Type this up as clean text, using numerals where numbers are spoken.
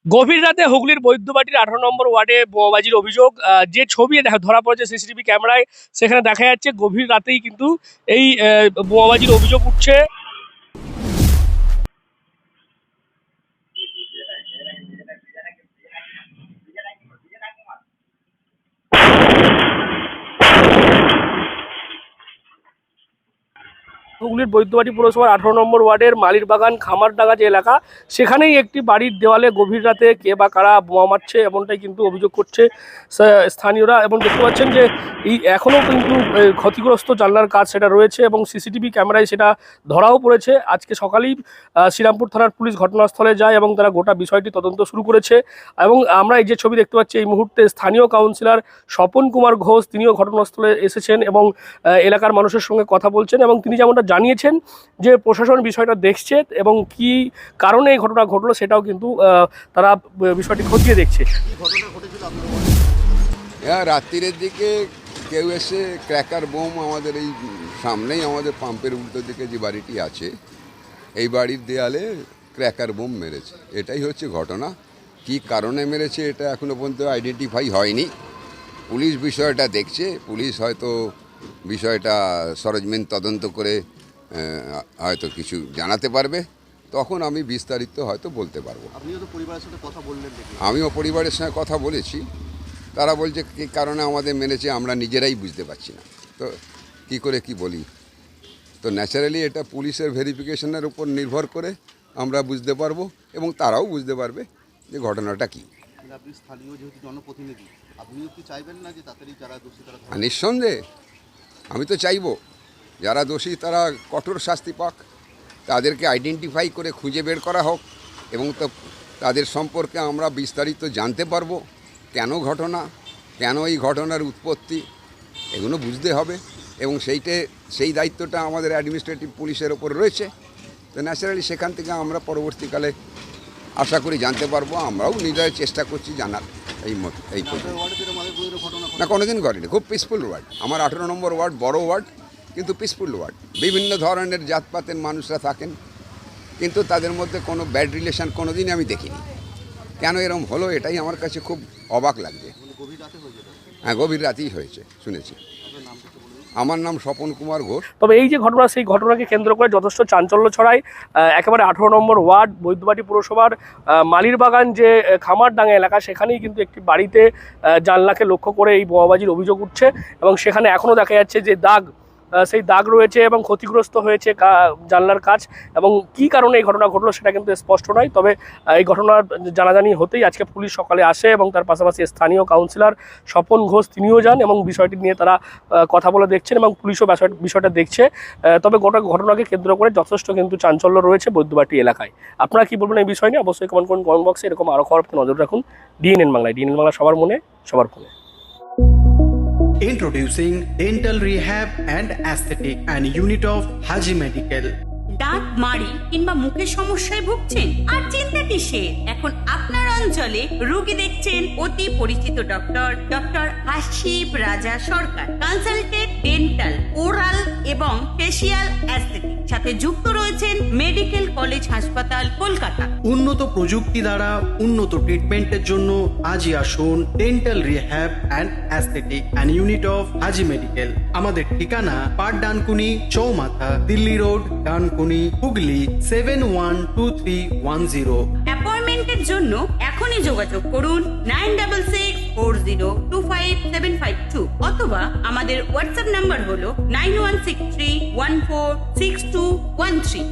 গভীর রাতে হুগলির বৈদ্যবাটির 18 নম্বর ওয়ার্ডে বোমাবাজির অভিযোগ। যে ছবি ধরা পড়েছে সিসিটিভি ক্যামেরায়, সেখানে দেখা যাচ্ছে গভীর রাতেই কিন্তু এই বোমাবাজির অভিযোগ উঠছে। হুগলির বৈদ্যবাটি পুরসভার 18 নম্বর ওয়ার্ডের মালিরবাগান খামারডাঙ্গা যে এলাকা, সেখানেই একটি বাড়ির দেওয়ালে গভীর রাতে কে বা কারা বোমা মারছে এমনটাই কিন্তু অভিযোগ করছে স্থানীয়রা। এবং দেখতে পাচ্ছেন যে এই এখনও কিন্তু ক্ষতিগ্রস্ত জানলার কাজ সেটা রয়েছে এবং সিসিটিভি ক্যামেরায় সেটা ধরাও পড়েছে। আজকে সকালেই শ্রীরামপুর থানার পুলিশ ঘটনাস্থলে যায় এবং তারা গোটা বিষয়টি তদন্ত শুরু করেছে। এবং আমরা এই যে ছবি দেখতে পাচ্ছি, এই মুহূর্তে স্থানীয় কাউন্সিলর স্বপন কুমার ঘোষ তিনিও ঘটনাস্থলে এসেছেন এবং এলাকার মানুষের সঙ্গে কথা বলছেন। এবং তিনি যেমনটা জানিয়েছেন যে প্রশাসন বিষয়টা দেখছে এবং কি কারণে এই ঘটনা ঘটলো সেটাও কিন্তু তারা বিষয়টি খতিয়ে দেখছে। রাত্রির দিকে কেউ এসে ক্র্যাকার বোম আমাদের এই সামনেই আমাদের পাম্পের উল্টো দিকে যে বাড়িটি আছে, এই বাড়ির দেয়ালে ক্র্যাকার বোম মেরেছে। এটাই হচ্ছে ঘটনা। কি কারণে মেরেছে এটা এখনো পর্যন্ত আইডেন্টিফাই হয়নি। পুলিশ বিষয়টা দেখছে, পুলিশ হয়তো বিষয়টা সরেজমিন তদন্ত করে হয়তো কিছু জানাতে পারবে, তখন আমি বিস্তারিত হয়তো বলতে পারবো। আপনিও তো পরিবারের সাথে কথা বললেন? আমিও পরিবারের সঙ্গে কথা বলেছি, তারা বলছে কী কারণে আমাদের মেরেছে আমরা নিজেরাই বুঝতে পারছি না, তো কি করে কি বলি। তো ন্যাচারালি এটা পুলিশের ভেরিফিকেশনের উপর নির্ভর করে আমরা বুঝতে পারবো এবং তারাও বুঝতে পারবে যে ঘটনাটা কী। আপনি স্থানীয় যেহেতু জনপ্রতিনিধি, আপনিও কি চাইবেন না যে তাড়াতাড়ি যারা দোষী তারা? নিঃসন্দেহে আমি তো চাইবো যারা দোষী তারা কঠোর শাস্তি পাক, তাদেরকে আইডেন্টিফাই করে খুঁজে বের করা হোক এবং তো তাদের সম্পর্কে আমরা বিস্তারিত জানতে পারবো। কেন ঘটনা, কেন এই ঘটনার উৎপত্তি, এগুলো বুঝতে হবে এবং সেই দায়িত্বটা আমাদের অ্যাডমিনিস্ট্রেটিভ পুলিশের ওপর রয়েছে। তো ন্যাচারালি সেখান থেকে আমরা পরবর্তীকালে আশা করি জানতে পারবো। আমরাও নিজেরাই চেষ্টা করছি জানার। এই না, কোনোদিন করিনি। খুব পিসফুল ওয়ার্ড আমার 18 নম্বর ওয়ার্ড, বড় ওয়ার্ড কিন্তু পিসফুল ওয়ার্ড। বিভিন্ন ধরনের জাতপাতের মানুষরা থাকেন, কিন্তু তাদের মধ্যে কোনো ব্যাড রিলেশন কোনোদিনই আমি দেখিনি। কেন এরকম হলো এটাই আমার কাছে খুব অবাক লাগছে। হ্যাঁ, গভীর রাতেই হয়েছে শুনেছি। আমার নাম স্বপন কুমার ঘোষ। তবে এই যে ঘটনা, সেই ঘটনাকে কেন্দ্র করে যথেষ্ট চাঞ্চল্য ছড়ায় একেবারে 18 নম্বর ওয়ার্ড বৈদ্যবাটি পুরসভার মালিরবাগান যে খামারডাঙ্গা এলাকা, সেখানেই কিন্তু একটি বাড়িতে জানলাকে লক্ষ্য করে এই বোমাবাজির অভিযোগ উঠছে এবং সেখানে এখনও দেখা যাচ্ছে যে সেই দাগ রয়েছে এবং ক্ষতিগ্রস্ত হয়েছে জানলার কাজ। এবং কি কারণে এই ঘটনা ঘটলো সেটা কিন্তু স্পষ্ট নয়। তবে এই ঘটনার জানাজানি হতেই আজকে পুলিশ সকালে আসে এবং তার পাশাপাশি স্থানীয় কাউন্সিলর স্বপন ঘোষ তিনিও যান এবং বিষয়টি নিয়ে তারা কথা বলে দেখছেন এবং পুলিশও বিষয়টা দেখছে। তবে গোটা ঘটনাকে কেন্দ্র করে যথেষ্ট কিন্তু চাঞ্চল্য রয়েছে বৈদ্যবাটি এলাকায়। আপনারা কি বলবেন এই বিষয় নিয়ে? অবশ্যই কমেন্ট করুন কমেন্ট বক্সে। এরকম আরও খবর নজর রাখুন ডিএনএন বাংলায়। ডিএনএন বাংলা সবার মনে, সবার ফোনে। Introducing Dental Rehab and Aesthetic and Unit of Haji Medical. দাঁত মাড়ি কিংবা মুখের সমস্যায় ভুগছেন? আর চিন্তা কিসের? এখন আপনার অঞ্চলে রোগী দেখছেন অতি পরিচিত ডক্টর হাসিব রাজা সরকার। কনসালটেন্ট ডেন্টাল, ওরাল এবং ফেসিয়াল অ্যাস্থেটিক, সাথে যুক্ত রয়েছেন মেডিকেল কলেজ হাসপাতাল কলকাতা। উন্নত প্রযুক্তি দ্বারা উন্নত ট্রিটমেন্টের জন্য আজই আসুন dental rehab and aesthetic and unit of Haji medical. আমাদের ঠিকানা পাট ডানকুনি চৌমাথা, দিল্লি রোড, ডানকুনি, হুগলি 712310। অ্যাপয়েন্টমেন্টের জন্য এখনই যোগাযোগ করুন 9664025752 অথবা আমাদের হোয়াটসঅ্যাপ নাম্বার হলো 9163146213।